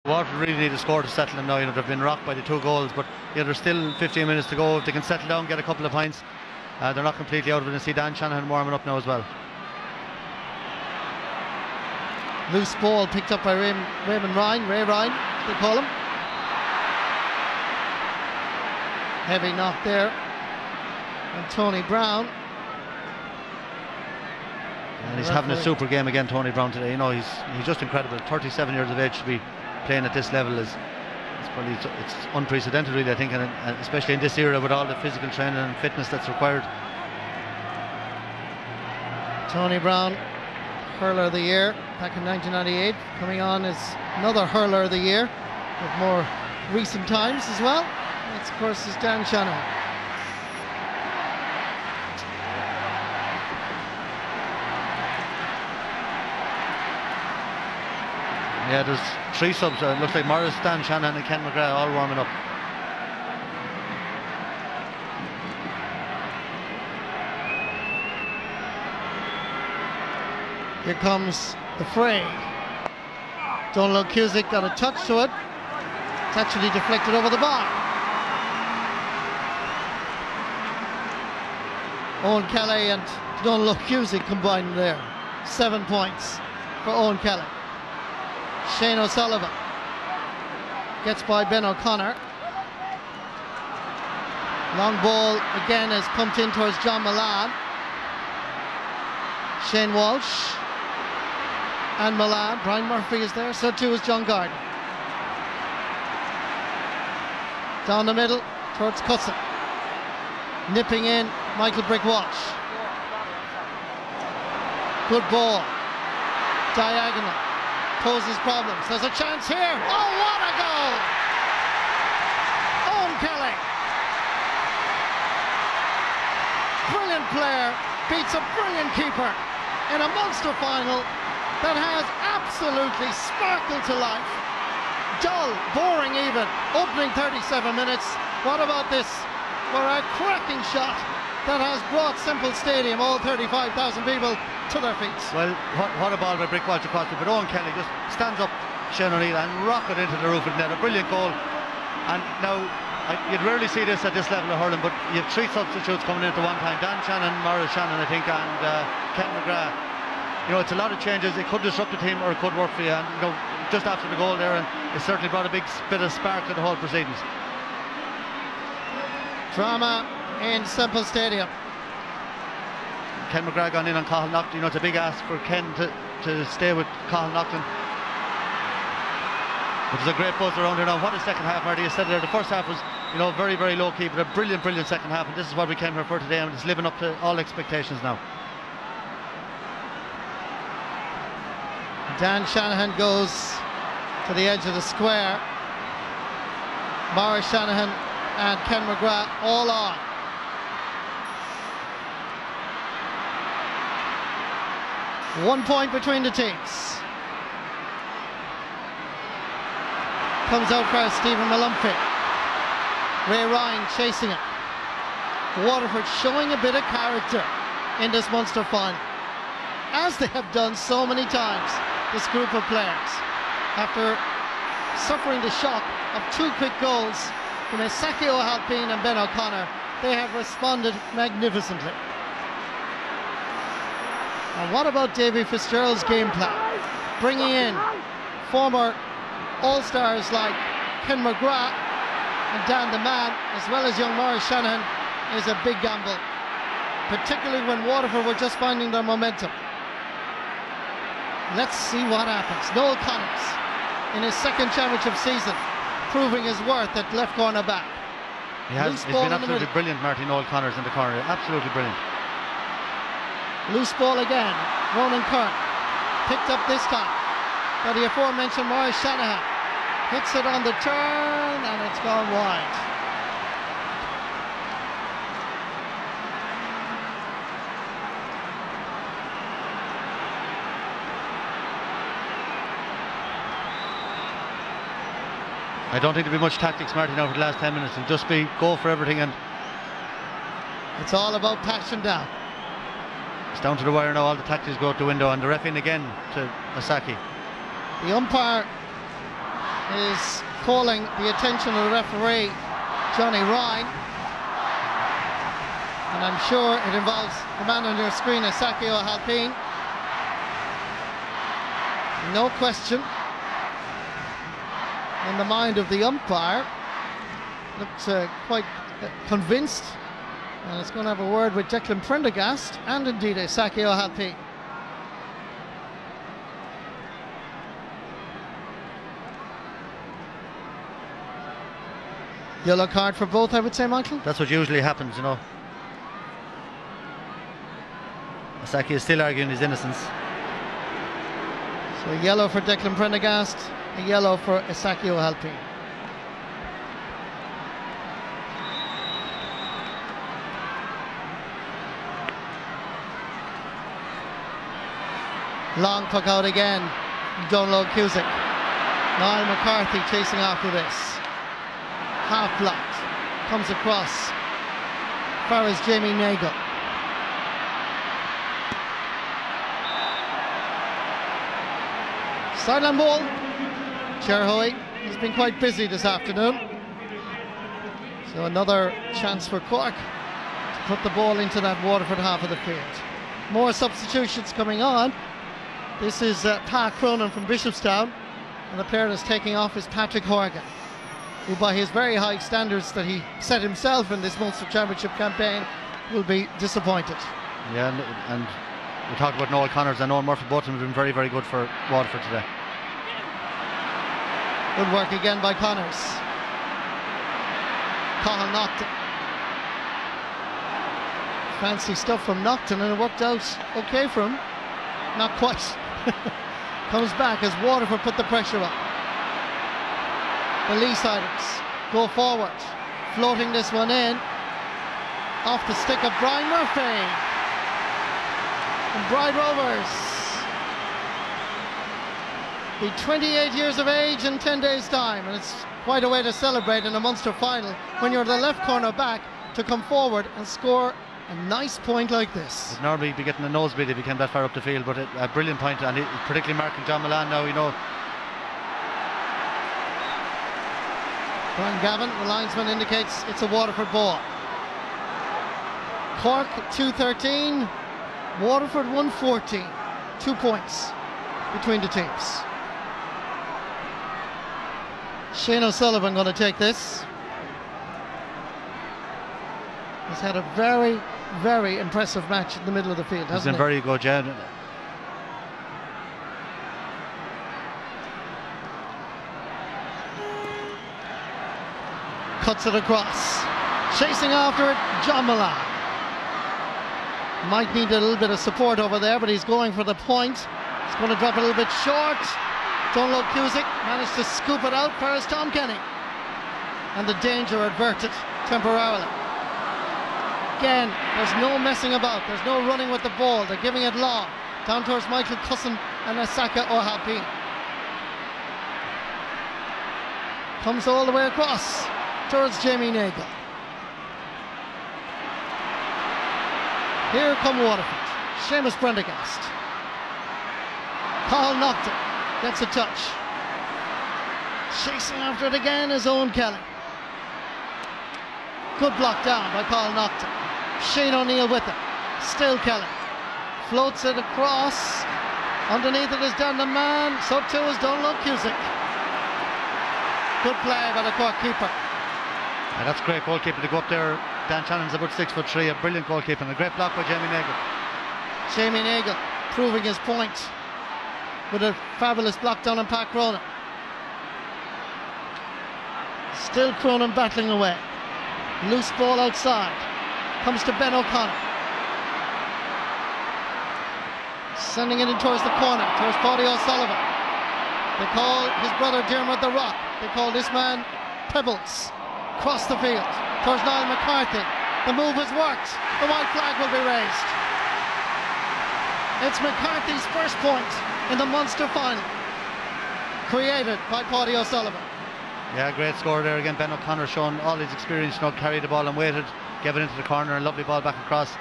Waterford really need a score to settle them now. They've been rocked by the 2 goals, but there's still 15 minutes to go. If they can settle down, get a couple of points, they're not completely out of it. And see Dan Shanahan warming up now as well. Loose ball picked up by Ray Ryan, they call him. Heavy knock there. And Tony Brown. And he's having a super game again, Tony Brown, today. He's just incredible. 37 years of age to be playing at this level it's unprecedented, really, I think, and especially in this era with all the physical training and fitness that's required. Tony Brown, hurler of the year back in 1998, coming on as another hurler of the year with more recent times as well. That's, of course, is Dan Shanahan. Yeah, there's 3 subs. It looks like Morris, Dan Shanahan and Ken McGrath all warming up. Here comes the fray. Donald Cusick got a touch to it. It's actually deflected over the bar. Owen Kelly and Donald Cusick combined there. 7 points for Owen Kelly. Shane O'Sullivan gets by Ben O'Connor. Long ball again has pumped in towards John Milan. Shane Walsh and Milan. Brian Murphy is there, so too is John Gardner. Down the middle towards Cusson. Nipping in Michael Brick Walsh. Good ball. Diagonal. Poses problems. There's a chance here. Oh, what a goal! Owen Kelly. Brilliant player. Beats a brilliant keeper in a Munster final that has absolutely sparkled to life. Dull, boring even. Opening 37 minutes. What about this? For a cracking shot that has brought Semple Stadium, all 35,000 people, to their feet. Well, what a ball by Brick Walsh across it, but Owen Kelly just stands up Shane O'Neill and rocket into the roof of the net. A brilliant goal. And now you'd rarely see this at this level of hurling, but you have 3 substitutes coming in at the one time. Dan Shannon, Maurice Shannon, I think, and Ken McGrath. It's a lot of changes. It could disrupt the team or it could work for you. And just after the goal there, and it certainly brought a big bit of spark to the whole proceedings. Drama in Semple Stadium. Ken McGrath gone in on Cathal Naughton. It's a big ask for Ken to stay with Cathal Naughton. But there's a great buzz around here now. What a second half, Marty. You said there, the first half was, very, very low key, but a brilliant, brilliant second half. And this is what we came here for today, and it's living up to all expectations now. Dan Shanahan goes to the edge of the square. Maurice Shanahan and Ken McGrath all on. One point between the teams. Comes out for Stephen Malumphey. Ray Ryan chasing it. Waterford showing a bit of character in this Munster final, as they have done so many times, this group of players. After suffering the shock of 2 quick goals from Isaki O'Halpine and Ben O'Connor, they have responded magnificently. And what about Davy Fitzgerald's game plan? Bringing in former All-Stars like Ken McGrath and Dan the Man, as well as young Maurice Shanahan, is a big gamble, particularly when Waterford were just finding their momentum. Let's see what happens. Noel Connors, in his 2nd championship season, proving his worth at left corner back. He's been absolutely brilliant, Marty Noel Connors, in the corner. Absolutely brilliant. Loose ball again. Ronan Kern picked up this time by the aforementioned Maurice Shanahan. Hits it on the turn and it's gone wide. I don't think there'll be much tactics, Marty, now for the last 10 minutes. It'll just be go for everything, and it's all about passion down. It's down to the wire now. All the tactics go out the window, and the ref in again to Asaki. The umpire is calling the attention of the referee, Johnny Ryan. And I'm sure it involves the man on your screen, Sakio Halpine. No question in the mind of the umpire. Looked quite convinced, and it's going to have a word with Declan Prendergast and indeed Sakio Halpine. Yellow card for both, I would say, Michael. That's what usually happens, you know. Saki is still arguing his innocence. So a yellow for Declan Prendergast, a yellow for Sakio Halpine. Long puck out again. Donald Cusick. Niall McCarthy chasing after this. Half blocked. Comes across. Far as Jamie Nagle. Sideline ball. Cherhoy has been quite busy this afternoon. So another chance for Cork to put the ball into that Waterford half of the field. More substitutions coming on. This is Pa Cronin from Bishopstown, and the player that's taking off is Patrick Horgan, who by his very high standards that he set himself in this Munster Championship campaign will be disappointed. Yeah, and we talked about Noel Connors and Owen Murphy, both of them have been very, very good for Waterford today. Good work again by Connors. Cahill Naughton. Fancy stuff from Naughton, and it worked out okay for him. Not quite. Comes back as Waterford put the pressure on. The Leesiders go forward, floating this one in. Off the stick of Brian Murphy. And Bride Rovers be 28 years of age in 10 days' time, and it's quite a way to celebrate in a Munster final when you're the left corner back to come forward and score a nice point like this. He'd normally be getting a nosebleed if he came that far up the field, but a brilliant point, and particularly marking John Milan now, you know. Brian Gavin, the linesman, indicates it's a Waterford ball. Cork 2-13, Waterford 1-14. 2 points between the teams. Shane O'Sullivan going to take this. He's had a very, very impressive match in the middle of the field, hasn't he? He's been very good, yeah. Cuts it across. Chasing after it, John Milan. Might need a little bit of support over there, but he's going for the point. He's going to drop a little bit short. Donald Cusick managed to scoop it out for Tom Kenny. And the danger averted temporarily. Again, there's no messing about. There's no running with the ball. They're giving it long. Down towards Michael Cusson and Asaka O'Halpine. Comes all the way across towards Jamie Nagle. Here come Waterford. Seamus Prendergast. Cahill Naughton gets a touch. Chasing after it again is Owen Kelly. Good block down by Cahill Naughton. Shane O'Neill with it. Still Kelly. Floats it across. Underneath it is Dan the man. So too is Donald Cusick. Good play by the Cork keeper. Yeah, that's great goalkeeping to go up there. Dan Shannon's about 6'3", a brilliant goalkeeping. A great block by Jamie Nagle. Jamie Nagle proving his point with a fabulous block down on Pa Cronin. Still Cronin battling away. Loose ball outside. Comes to Ben O'Connor. Sending it in towards the corner, towards Paddy O'Sullivan. They call his brother Dermot the Rock. They call this man Pebbles. Across the field, towards Niall McCarthy. The move has worked. The white flag will be raised. It's McCarthy's first point in the Munster final, created by Paddy O'Sullivan. Yeah, great score there again. Ben O'Connor showing all his experience, you know, carried the ball and waited, gave it into the corner, a lovely ball back across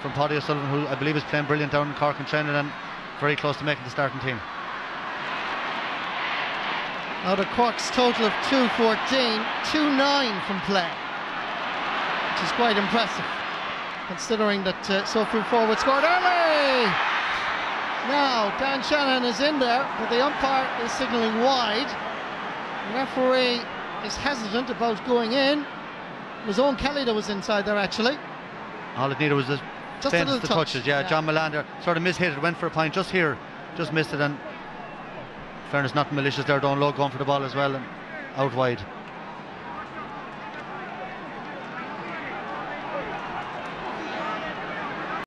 from Paddy O'Sullivan, who I believe is playing brilliant down in Cork and training and very close to making the starting team. Out of Cork's total of 2-14, 2-9 from play, which is quite impressive, considering that so few forwards scored early. Now Dan Shanahan is in there, but the umpire is signalling wide. The referee is hesitant about going in. It was Owen Kelly that was inside there actually. All it needed was just a little the touch. touches. Yeah, John Melander sort of mishit it, went for a point just here, just missed it, and fairness, not malicious there, down low, going for the ball as well and out wide.